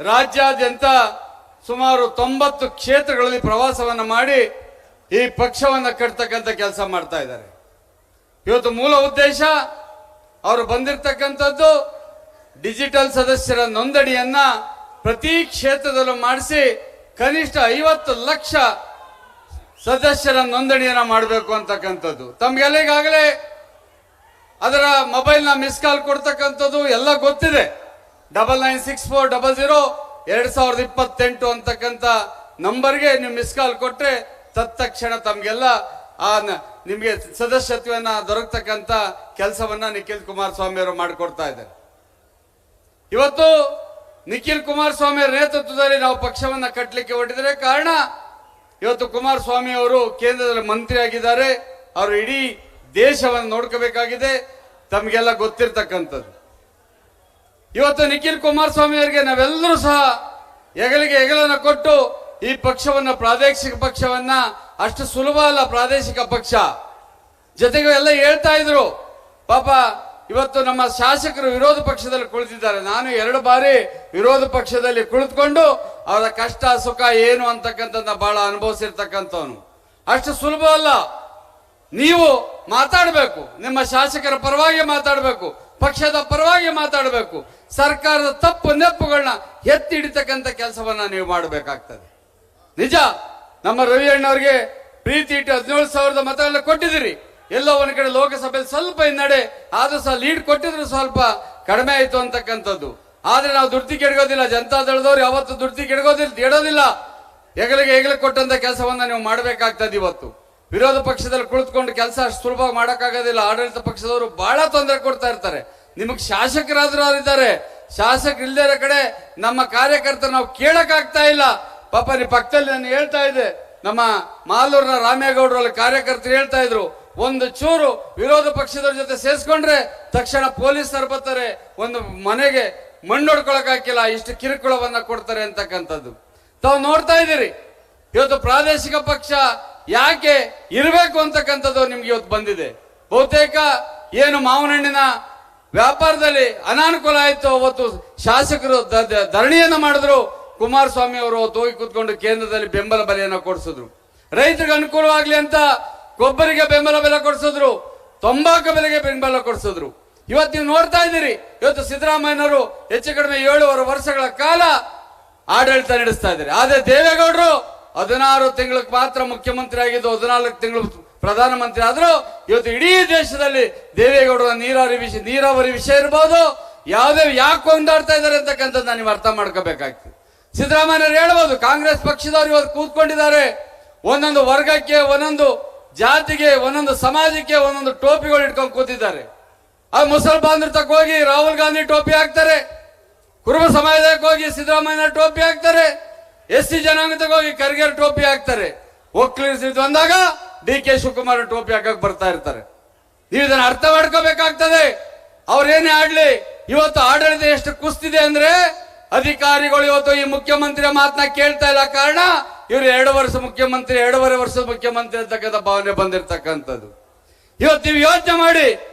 ರಾಜ್ಯಾದ್ಯಂತ ಸುಮಾರು 90 ಕ್ಷೇತ್ರಗಳಲ್ಲಿ ಪ್ರವಾಸವನ್ನು ಮಾಡಿ ಈ ಪಕ್ಷವನ್ನು ಕಟ್ಟತಕ್ಕಂಥ ಕೆಲಸ ಮಾಡ್ತಾ ಇದ್ದಾರೆ. ಇವತ್ತು ಮೂಲ ಉದ್ದೇಶ ಅವರು ಬಂದಿರತಕ್ಕಂಥದ್ದು ಡಿಜಿಟಲ್ ಸದಸ್ಯರ ನೋಂದಣಿಯನ್ನ ಪ್ರತಿ ಕ್ಷೇತ್ರದಲ್ಲೂ ಮಾಡಿಸಿ ಕನಿಷ್ಠ 50 ಲಕ್ಷ ಸದಸ್ಯರ ನೋಂದಣಿಯನ್ನ ಮಾಡಬೇಕು ಅಂತಕ್ಕಂಥದ್ದು. ತಮ್ಗೆಲ್ಲ ಈಗಾಗಲೇ ಅದರ ಮೊಬೈಲ್ನ ಮಿಸ್ ಕಾಲ್ ಕೊಡ್ತಕ್ಕಂಥದ್ದು ಎಲ್ಲ ಗೊತ್ತಿದೆ. 9964002028 ಅಂತಕ್ಕಂಥ ನಂಬರ್ಗೆ ನೀವು ಮಿಸ್ ಕಾಲ್ ಕೊಟ್ರೆ ತತ್ಕ್ಷಣ ತಮ್ಗೆಲ್ಲ ನಿಮಗೆ ಸದಸ್ಯತ್ವನ ದೊರಕತಕ್ಕಂಥ ಕೆಲಸವನ್ನ ನಿಖಿಲ್ ಕುಮಾರಸ್ವಾಮಿ ಅವರು ಮಾಡಿಕೊಡ್ತಾ ಇದ್ದಾರೆ. ಇವತ್ತು ನಿಖಿಲ್ ಕುಮಾರಸ್ವಾಮಿ ಅವರ ನೇತೃತ್ವದಲ್ಲಿ ನಾವು ಪಕ್ಷವನ್ನ ಕಟ್ಟಲಿಕ್ಕೆ ಹೊರಟಿದರೆ ಕಾರಣ ಇವತ್ತು ಕುಮಾರಸ್ವಾಮಿ ಅವರು ಕೇಂದ್ರದಲ್ಲಿ ಮಂತ್ರಿ ಆಗಿದ್ದಾರೆ. ಅವರು ಇಡೀ ದೇಶವನ್ನು ನೋಡ್ಕೋಬೇಕಾಗಿದೆ, ತಮಗೆಲ್ಲ ಗೊತ್ತಿರ್ತಕ್ಕಂಥದ್ದು. ಇವತ್ತು ನಿಖಿಲ್ ಕುಮಾರಸ್ವಾಮಿ ಅವರಿಗೆ ನಾವೆಲ್ಲರೂ ಸಹ ಹೆಗಲಿಗೆ ಹೆಗಲನ್ನು ಕೊಟ್ಟು ಈ ಪಕ್ಷವನ್ನ ಪ್ರಾದೇಶಿಕ ಪಕ್ಷವನ್ನ ಅಷ್ಟು ಸುಲಭ ಅಲ್ಲ ಪ್ರಾದೇಶಿಕ ಪಕ್ಷ. ಜೊತೆಗೆ ಎಲ್ಲ ಹೇಳ್ತಾ ಇದ್ರು, ಪಾಪ ಇವತ್ತು ನಮ್ಮ ಶಾಸಕರು ವಿರೋಧ ಪಕ್ಷದಲ್ಲಿ ಕುಳಿತಿದ್ದಾರೆ. ನಾನು 2 ಬಾರಿ ವಿರೋಧ ಪಕ್ಷದಲ್ಲಿ ಕುಳಿತುಕೊಂಡು ಅವರ ಕಷ್ಟ ಸುಖ ಏನು ಅಂತಕ್ಕಂಥದ್ದನ್ನ ಬಹಳ ಅನುಭವಿಸಿರ್ತಕ್ಕಂಥವನು. ಅಷ್ಟು ಸುಲಭ ಅಲ್ಲ. ನೀವು ಮಾತಾಡಬೇಕು, ನಿಮ್ಮ ಶಾಸಕರ ಪರವಾಗಿ ಮಾತಾಡಬೇಕು, ಪಕ್ಷದ ಪರವಾಗಿ ಮಾತಾಡಬೇಕು, ಸರ್ಕಾರದ ತಪ್ಪು ನೆಪ್ಪುಗಳನ್ನ ಎತ್ತಿ ಹಿಡಿತಕ್ಕಂಥ ಕೆಲಸವನ್ನ ನೀವು ಮಾಡಬೇಕಾಗ್ತದೆ. ನಿಜ, ನಮ್ಮ ರವಿ ಅಣ್ಣವ್ರಿಗೆ ಪ್ರೀತಿ ಇಟ್ಟು 17,000 ಮತಗಳನ್ನ ಕೊಟ್ಟಿದ್ದೀರಿ. ಎಲ್ಲೋ ಒಂದ್ ಕಡೆ ಲೋಕಸಭೆಯಲ್ಲಿ ಸ್ವಲ್ಪ ಹಿನ್ನಡೆ ಆದ್ರೂ ಸಹ ಲೀಡ್ ಕೊಟ್ಟಿದ್ರು ಸ್ವಲ್ಪ ಕಡಿಮೆ ಆಯ್ತು ಅಂತಕ್ಕಂಥದ್ದು. ಆದ್ರೆ ನಾವು ದುಡ್ಡಿ ಕೆಡಗೋದಿಲ್ಲ, ಜನತಾದಳದವ್ರು ಯಾವತ್ತು ದುಡ್ಡಿ ಕೆಡಗೋದಿಲ್ಲ. ಹೆಗಲಿಗೆ ಕೊಟ್ಟಂತ ಕೆಲಸವನ್ನ ನೀವು ಮಾಡಬೇಕಾಗ್ತದೆ. ಇವತ್ತು ವಿರೋಧ ಪಕ್ಷದಲ್ಲಿ ಕುಳಿತುಕೊಂಡು ಕೆಲಸ ಅಷ್ಟು ಸುಲಭ ಮಾಡಕ್ಕಾಗೋದಿಲ್ಲ. ಆಡಳಿತ ಪಕ್ಷದವರು ಬಹಳ ತೊಂದರೆ ಕೊಡ್ತಾ ಇರ್ತಾರೆ. ನಿಮಗ್ ಶಾಸಕರಾದ್ರೂ ಅವರಿದ್ದಾರೆ, ಶಾಸಕರು ಇಲ್ದೇ ಇರೋ ಕಡೆ ನಮ್ಮ ಕಾರ್ಯಕರ್ತರು ನಾವು ಕೇಳಕ್ಕಾಗ್ತಾ ಇಲ್ಲ. ಪಾಪ ನೀವು ಪಕ್ಕದಲ್ಲಿ ನಾನು ಹೇಳ್ತಾ ಇದ್ದೆ, ನಮ್ಮ ಮಾಲೂರಿನ ರಾಮೇಗೌಡರಲ್ಲಿ ಕಾರ್ಯಕರ್ತರು ಹೇಳ್ತಾ ಇದ್ರು, ಒಂದು ಚೂರು ವಿರೋಧ ಪಕ್ಷದವ್ರ ಜೊತೆ ಸೇರಿಸ್ಕೊಂಡ್ರೆ ತಕ್ಷಣ ಪೊಲೀಸರು ಬರ್ತಾರೆ, ಒಂದು ಮನೆಗೆ ಮಣ್ಣು ಹೊಡ್ಕೊಳಕ್ ಹಾಕಿಲ್ಲ, ಇಷ್ಟು ಕಿರುಕುಳವನ್ನ ಕೊಡ್ತಾರೆ ಅಂತಕ್ಕಂಥದ್ದು ತಾವು ನೋಡ್ತಾ ಇದ್ದೀರಿ. ಇವತ್ತು ಪ್ರಾದೇಶಿಕ ಪಕ್ಷ ಯಾಕೆ ಇರಬೇಕು ಅಂತಕ್ಕಂಥದ್ದು ನಿಮ್ಗೆ ಇವತ್ತು ಬಂದಿದೆ. ಬಹುತೇಕ ಏನು ಮಾವನಹಣ್ಣಿನ ವ್ಯಾಪಾರದಲ್ಲಿ ಅನಾನುಕೂಲ ಆಯ್ತು, ಅವತ್ತು ಶಾಸಕರು ಧರಣಿಯನ್ನ ಮಾಡಿದ್ರು. ಕುಮಾರಸ್ವಾಮಿ ಅವರು ಹೋಗಿ ಕೂತ್ಕೊಂಡು ಕೇಂದ್ರದಲ್ಲಿ ಬೆಂಬಲ ಬೆಲೆಯನ್ನು ಕೊಡಿಸಿದ್ರು. ರೈತರಿಗೆ ಅನುಕೂಲವಾಗ್ಲಿ ಅಂತ ಗೊಬ್ಬರಿಗೆ ಬೆಂಬಲ ಬೆಲೆ ಕೊಡಿಸಿದ್ರು, ತಂಬಾಕು ಬೆಲೆಗೆ ಬೆಂಬಲ ಕೊಡಿಸಿದ್ರು. ಇವತ್ತು ನೀವು ನೋಡ್ತಾ ಇದ್ದೀರಿ, ಇವತ್ತು ಸಿದ್ದರಾಮಯ್ಯನವರು ಹೆಚ್ಚು ಕಡಿಮೆ 7 ವರ್ಷಗಳ ಕಾಲ ಆಡಳಿತ ನಡೆಸ್ತಾ ಇದ್ದಾರೆ. ಆದ್ರೆ ದೇವೇಗೌಡರು 16 ತಿಂಗಳಿಗೆ ಮಾತ್ರ ಮುಖ್ಯಮಂತ್ರಿ ಆಗಿದ್ದು, 14 ತಿಂಗಳು ಪ್ರಧಾನಮಂತ್ರಿ ಆದ್ರು. ಇವತ್ತು ಇಡೀ ದೇಶದಲ್ಲಿ ದೇವೇಗೌಡರ ನೀರಾವರಿ ವಿಷಯ ಇರಬಹುದು, ಯಾಕೆ ಕೊಂಡಾಡ್ತಾ ಇದ್ದಾರೆ ಅಂತಕ್ಕಂಥದ್ದು ನೀವು ಅರ್ಥ ಮಾಡ್ಕೋಬೇಕಾಗ್ತದೆ. ಸಿದ್ದರಾಮಯ್ಯರು ಹೇಳ್ಬೋದು, ಕಾಂಗ್ರೆಸ್ ಪಕ್ಷದವರು ಇವತ್ತು ಕೂತ್ಕೊಂಡಿದ್ದಾರೆ, ಒಂದೊಂದು ವರ್ಗಕ್ಕೆ, ಒಂದೊಂದು ಜಾತಿಗೆ, ಒಂದೊಂದು ಸಮಾಜಕ್ಕೆ ಒಂದೊಂದು ಟೋಪಿಗಳು ಇಟ್ಕೊಂಡು ಕೂತಿದ್ದಾರೆ. ಅದು ಮುಸಲ್ಮಾನರ ತಕ್ಕ ಹೋಗಿ ರಾಹುಲ್ ಗಾಂಧಿ ಟೋಪಿ ಹಾಕ್ತಾರೆ, ಕುರುಬ ಸಮಾಜಕ್ಕೆ ಹೋಗಿ ಸಿದ್ದರಾಮಯ್ಯ ಟೋಪಿ ಹಾಕ್ತಾರೆ, SC ಜನಾಂಗಕ್ಕೆ ಹೋಗಿ ಖರ್ಗೆ ಟೋಪಿ ಹಾಕ್ತಾರೆ. ಒಕ್ಕಲಿಗರು ಬಂದಾಗ DK ಶಿವಕುಮಾರ್ ಟೋಪಿ ಹಾಕಕ್ ಬರ್ತಾ ಇರ್ತಾರೆ. ನೀವು ಇದನ್ನ ಅರ್ಥ ಮಾಡ್ಕೋಬೇಕಾಗ್ತದೆ. ಅವ್ರೇನೇ ಆಡ್ಲಿ, ಇವತ್ತು ಆಡಳಿತ ಎಷ್ಟು ಕುಸ್ತಿದೆ ಅಂದ್ರೆ ಅಧಿಕಾರಿಗಳು ಇವತ್ತು ಈ ಮುಖ್ಯಮಂತ್ರಿಯ ಮಾತನ್ನ ಕೇಳ್ತಾ ಇಲ್ಲ. ಕಾರಣ ಇವರು 2 ವರ್ಷ ಮುಖ್ಯಮಂತ್ರಿ, 2.5 ವರ್ಷದ ಮುಖ್ಯಮಂತ್ರಿ ಅಂತಕ್ಕಂಥ ಭಾವನೆ ಬಂದಿರತಕ್ಕಂಥದ್ದು. ಇವತ್ತು ನೀವು ಯೋಚನೆ ಮಾಡಿ,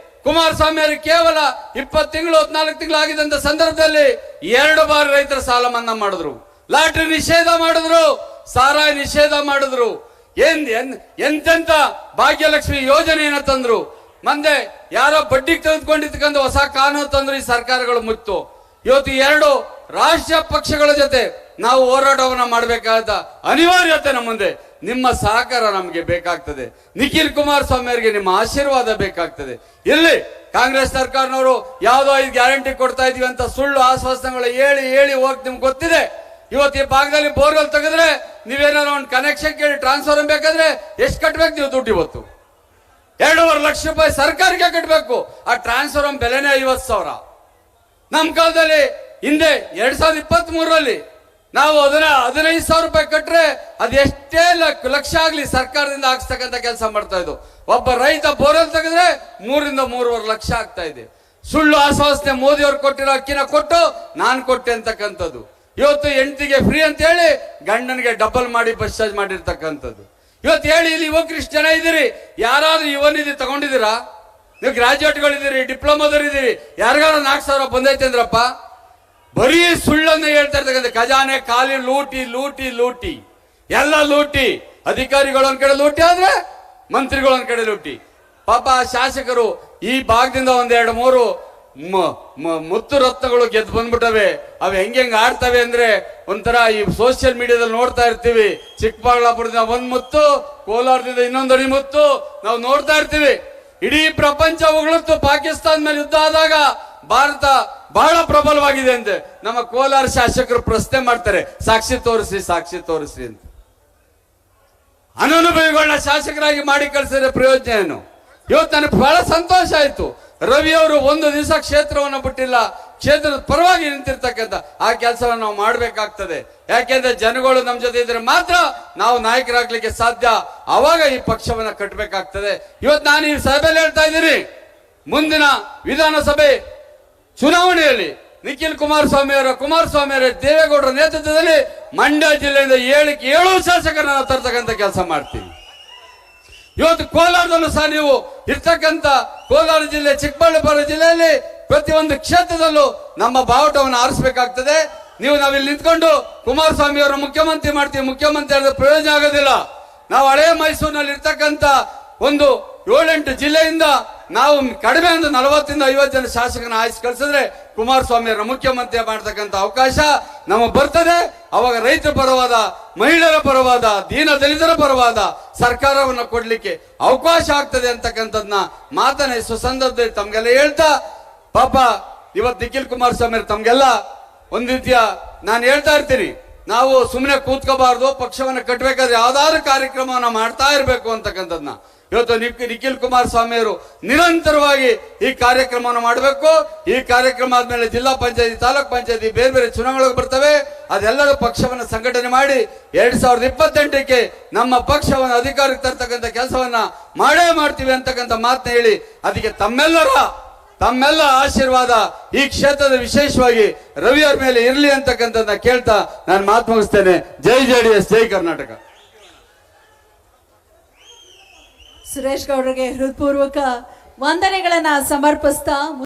ಕುಮಾರಸ್ವಾಮಿ ಅವರು ಕೇವಲ 20 ತಿಂಗಳು 14 ತಿಂಗಳು ಆಗಿದ್ದಂತ ಸಂದರ್ಭದಲ್ಲಿ 2 ಬಾರಿ ರೈತರ ಸಾಲ ಮನ್ನಾ ಮಾಡಿದ್ರು, ಲಾಟ್ರಿ ನಿಷೇಧ ಮಾಡಿದ್ರು, ಸಾರಾಯಿ ನಿಷೇಧ ಮಾಡಿದ್ರು, ಎಂತೆಂತ ಭಾಗ್ಯಲಕ್ಷ್ಮಿ ಯೋಜನೆಯನ್ನ ತಂದ್ರು. ಮುಂದೆ ಯಾರೋ ಬಡ್ಡಿಗೆ ತೆಗೆದುಕೊಂಡಿದ್ದಕ್ಕಂತ ಹೊಸ ಕಾನೂನು ತಂದ್ರು. ಈ ಸರ್ಕಾರಗಳು ಮುಕ್ತು. ಇವತ್ತು 2 ರಾಷ್ಟ್ರೀಯ ಪಕ್ಷಗಳ ಜೊತೆ ನಾವು ಹೋರಾಟವನ್ನ ಮಾಡಬೇಕಾದ ಅನಿವಾರ್ಯತೆ ನಮ್ಮ ಮುಂದೆ. ನಿಮ್ಮ ಸಹಕಾರ ನಮಗೆ ಬೇಕಾಗ್ತದೆ. ನಿಖಿಲ್ ಕುಮಾರಸ್ವಾಮಿ ಅವರಿಗೆ ನಿಮ್ಮ ಆಶೀರ್ವಾದ ಬೇಕಾಗ್ತದೆ. ಇಲ್ಲಿ ಕಾಂಗ್ರೆಸ್ ಸರ್ಕಾರನವರು ಯಾವ್ದೋ 5 ಗ್ಯಾರಂಟಿ ಕೊಡ್ತಾ ಇದೀವಿ ಅಂತ ಸುಳ್ಳು ಆಶ್ವಾಸನೆಗಳು ಹೇಳಿ ಹೋಗಿ ನಿಮ್ಗೆ ಗೊತ್ತಿದೆ. ಇವತ್ತು ಈ ಭಾಗದಲ್ಲಿ ಬೋರ್ವೆಲ್ ತೆಗೆದ್ರೆ ನೀವೇನಾದ್ರು ಒಂದು ಕನೆಕ್ಷನ್ ಕೇಳಿ ಟ್ರಾನ್ಸ್ಫರ್ ಬೇಕಾದ್ರೆ ಎಷ್ಟು ಕಟ್ಬೇಕು ನೀವು ದುಡ್ಡು? ಇವತ್ತು 2.5 ಲಕ್ಷ ರೂಪಾಯಿ ಸರ್ಕಾರಕ್ಕೆ ಕಟ್ಟಬೇಕು. ಆ ಟ್ರಾನ್ಸ್ಫರ್ ಬೆಲೆನೇ 50,000. ನಮ್ಮ ಕಾಲದಲ್ಲಿ ಹಿಂದೆ 2023ರಲ್ಲಿ ನಾವು 15,000 ರೂಪಾಯಿ ಕಟ್ರೆ ಅದು ಎಷ್ಟೇ ಲಕ್ಷ ಆಗ್ಲಿ ಸರ್ಕಾರದಿಂದ ಹಾಕ್ಸ್ತಕ್ಕಂಥ ಕೆಲಸ ಮಾಡ್ತಾ ಇದ್ದು. ಒಬ್ಬ ರೈತ ಬೋರ್ವೆಲ್ ತೆಗೆದ್ರೆ 3 ರಿಂದ 3.5 ಲಕ್ಷ ಆಗ್ತಾ ಇದೆ. ಸುಳ್ಳು ಆಶ್ವಾಸನೆ ಮೋದಿ ಅವರು ಕೊಟ್ಟಿರೋ ಅಕ್ಕಿನ ಕೊಟ್ಟು ನಾನು ಕೊಟ್ಟೆ ಅಂತಕ್ಕಂಥದ್ದು. ಇವತ್ತು ಹೆಂಡತಿಗೆ ಫ್ರೀ ಅಂತ ಹೇಳಿ ಗಂಡನಿಗೆ ಡಬಲ್ ಮಾಡಿ ಬಸ್ ಚಾರ್ಜ್ ಮಾಡಿರ್ತಕ್ಕಂಥದ್ದು. ಇವತ್ತು ಹೇಳಿ, ಇಲ್ಲಿ ಯುವಕರು ಇಷ್ಟು ಜನ ಇದ್ದೀರಿ, ಯಾರಾದ್ರೂ ಯುವ ನಿಧಿ ತಗೊಂಡಿದ್ದೀರಾ? ನೀವು ಗ್ರಾಜುಯೇಟ್ಗಳಿದ್ದೀರಿ, ಡಿಪ್ಲೊಮಾದವ್ರು ಇದ್ದೀರಿ, ಯಾರಿಗಾರ 4,000 ಬಂದೈತೆ ಅಂದ್ರಪ್ಪ? ಬರೀ ಸುಳ್ಳನ್ನು ಹೇಳ್ತಾ ಇರ್ತಕ್ಕಂಥ ಖಜಾನೆ ಖಾಲಿ ಲೂಟಿ ಲೂಟಿ ಲೂಟಿ ಎಲ್ಲ ಲೂಟಿ. ಅಧಿಕಾರಿಗಳು ಒಂದ್ ಕಡೆ ಲೂಟಿ ಆದ್ರೆ ಮಂತ್ರಿಗಳು ಒಂದ್ ಕಡೆ ಲೂಟಿ. ಪಾಪ ಶಾಸಕರು ಈ ಭಾಗದಿಂದ ಒಂದೆರಡು ಮೂರು ಮುತ್ತು ರತ್ನಗಳು ಗೆದ್ದು ಬಂದ್ಬಿಟ್ಟವೆ. ಅವು ಹೆಂಗ್ ಆಡ್ತವೆ ಅಂದ್ರೆ ಒಂಥರ ಈ ಸೋಷಿಯಲ್ ಮೀಡಿಯಾದಲ್ಲಿ ನೋಡ್ತಾ ಇರ್ತೀವಿ. ಚಿಕ್ಕಬಳ್ಳಾಪುರದಿಂದ ಒಂದ್ ಮುತ್ತು, ಕೋಲಾರದಿಂದ ಇನ್ನೊಂದಡಿ ಮುತ್ತು ನಾವು ನೋಡ್ತಾ ಇರ್ತೀವಿ. ಇಡೀ ಪ್ರಪಂಚ ಹೊಗಳಿತ್ತು ಪಾಕಿಸ್ತಾನ ಮೇಲೆ ಯುದ್ಧ ಆದಾಗ ಭಾರತ ಬಹಳ ಪ್ರಬಲವಾಗಿದೆ ಅಂತ. ನಮ್ಮ ಕೋಲಾರ ಶಾಸಕರು ಪ್ರಶ್ನೆ ಮಾಡ್ತಾರೆ, ಸಾಕ್ಷಿ ತೋರಿಸಿ ಸಾಕ್ಷಿ ತೋರಿಸಿ ಅಂತ. ಅನನುಭವಿಗಳನ್ನ ಶಾಸಕರಾಗಿ ಮಾಡಿ ಕಳಿಸಿದ್ರೆ ಪ್ರಯೋಜನ ಏನು? ಇವತ್ತು ನನಗೆ ಬಹಳ ಸಂತೋಷ ಆಯ್ತು. ರವಿ ಅವರು ಒಂದು ದಿವಸ ಕ್ಷೇತ್ರವನ್ನು ಬಿಟ್ಟಿಲ್ಲ, ಕ್ಷೇತ್ರದ ಪರವಾಗಿ ನಿಂತಿರ್ತಕ್ಕಂಥ ಆ ಕೆಲಸವನ್ನು ನಾವು ಮಾಡಬೇಕಾಗ್ತದೆ. ಯಾಕೆಂದ್ರೆ ಜನಗಳು ನಮ್ಮ ಜೊತೆ ಇದ್ರೆ ಮಾತ್ರ ನಾವು ನಾಯಕರಾಗ್ಲಿಕ್ಕೆ ಸಾಧ್ಯ. ಅವಾಗ ಈ ಪಕ್ಷವನ್ನ ಕಟ್ಟಬೇಕಾಗ್ತದೆ. ಇವತ್ತು ನಾನು ಈ ಸಭೆಯಲ್ಲಿ ಹೇಳ್ತಾ ಇದ್ದೀನಿ, ಮುಂದಿನ ವಿಧಾನಸಭೆ ಚುನಾವಣೆಯಲ್ಲಿ ನಿಖಿಲ್ ಕುಮಾರಸ್ವಾಮಿ ಅವರ ದೇವೇಗೌಡರ ನೇತೃತ್ವದಲ್ಲಿ ಮಂಡ್ಯ ಜಿಲ್ಲೆಯಿಂದ 7 ಶಾಸಕರನ್ನ ತರ್ತಕ್ಕಂಥ ಕೆಲಸ ಮಾಡ್ತೀವಿ. ಇವತ್ತು ಕೋಲಾರದಲ್ಲೂ ಸಹ ನೀವು ಇರ್ತಕ್ಕಂಥ ಕೋಲಾರ ಜಿಲ್ಲೆ, ಚಿಕ್ಕಬಳ್ಳಾಪುರ ಜಿಲ್ಲೆಯಲ್ಲಿ ಪ್ರತಿಯೊಂದು ಕ್ಷೇತ್ರದಲ್ಲೂ ನಮ್ಮ ಬಾವುಟವನ್ನು ಆರಿಸಬೇಕಾಗ್ತದೆ. ನಾವಿಲ್ಲಿ ನಿಂತ್ಕೊಂಡು ಕುಮಾರಸ್ವಾಮಿ ಅವರ ಮುಖ್ಯಮಂತ್ರಿ ಮಾಡ್ತೀವಿ, ಮುಖ್ಯಮಂತ್ರಿ ಆದ್ರೆ ಪ್ರಯೋಜನ ಆಗೋದಿಲ್ಲ. ನಾವು ಹಳೆ ಮೈಸೂರಿನಲ್ಲಿ ಇರ್ತಕ್ಕಂಥ ಒಂದು 7-8 ಜಿಲ್ಲೆಯಿಂದ ನಾವು ಕಡಿಮೆ ಅಂದ್ರೆ 40-50 ಜನ ಶಾಸಕನ ಆಯ್ಸಿ ಕಳಿಸಿದ್ರೆ ಕುಮಾರಸ್ವಾಮಿ ಅವರ ಮುಖ್ಯಮಂತ್ರಿ ಮಾಡ್ತಕ್ಕಂಥ ಅವಕಾಶ ನಮಗೆ ಬರ್ತದೆ. ಅವಾಗ ರೈತರ ಪರವಾದ, ಮಹಿಳೆಯರ ಪರವಾದ, ದೀನ ದಲಿತರ ಪರವಾದ ಸರ್ಕಾರವನ್ನು ಕೊಡ್ಲಿಕ್ಕೆ ಅವಕಾಶ ಆಗ್ತದೆ ಅಂತಕ್ಕಂಥದ್ನ ಮಾತನ್ನ ಸಂದರ್ಭದಲ್ಲಿ ತಮ್ಗೆಲ್ಲ ಹೇಳ್ತಾ, ಪಾಪ ಇವತ್ತು ನಿಖಿಲ್ ಕುಮಾರಸ್ವಾಮಿ ತಮ್ಗೆಲ್ಲ ಒಂದ್ ರೀತಿಯ ನಾನು ಹೇಳ್ತಾ ಇರ್ತೀನಿ, ನಾವು ಸುಮ್ಮನೆ ಕೂತ್ಕೋಬಾರ್ದು, ಪಕ್ಷವನ್ನು ಕಟ್ಟಬೇಕಾದ್ರೆ ಯಾವ್ದಾದ್ರು ಕಾರ್ಯಕ್ರಮವನ್ನ ಮಾಡ್ತಾ ಇರ್ಬೇಕು ಅಂತಕ್ಕಂಥದ್ನ ಇವತ್ತು ನಿಖಿಲ್ ಕುಮಾರಸ್ವಾಮಿ ಅವರು ನಿರಂತರವಾಗಿ ಈ ಕಾರ್ಯಕ್ರಮವನ್ನು ಮಾಡಬೇಕು. ಈ ಕಾರ್ಯಕ್ರಮ ಆದ್ಮೇಲೆ ಜಿಲ್ಲಾ ಪಂಚಾಯತಿ, ತಾಲೂಕ್ ಪಂಚಾಯತಿ, ಬೇರೆ ಬೇರೆ ಚುನಾವಣೆಗಳು ಬರ್ತವೆ. ಅದೆಲ್ಲರೂ ಪಕ್ಷವನ್ನು ಸಂಘಟನೆ ಮಾಡಿ 2028ಕ್ಕೆ ನಮ್ಮ ಪಕ್ಷವನ್ನು ಅಧಿಕಾರಕ್ಕೆ ತರ್ತಕ್ಕಂಥ ಕೆಲಸವನ್ನ ಮಾಡೇ ಮಾಡ್ತೀವಿ ಅಂತಕ್ಕಂಥ ಮಾತನ್ನ ಹೇಳಿ, ಅದಕ್ಕೆ ತಮ್ಮೆಲ್ಲ ಆಶೀರ್ವಾದ ಈ ಕ್ಷೇತ್ರದ ವಿಶೇಷವಾಗಿ ರವಿ ಅವ್ರ ಮೇಲೆ ಇರಲಿ ಅಂತಕ್ಕಂಥದ್ದನ್ನ ಕೇಳ್ತಾ ನಾನು ಮಾತು ಮುಗಿಸ್ತೇನೆ. ಜೈ ಜೆಡಿಎಸ್, ಜೈ ಕರ್ನಾಟಕ. ಸುರೇಶ್ ಗೌಡರಿಗೆ ಹೃತ್ಪೂರ್ವಕ ವಂದನೆಗಳನ್ನ ಸಮರ್ಪಿಸ್ತಾ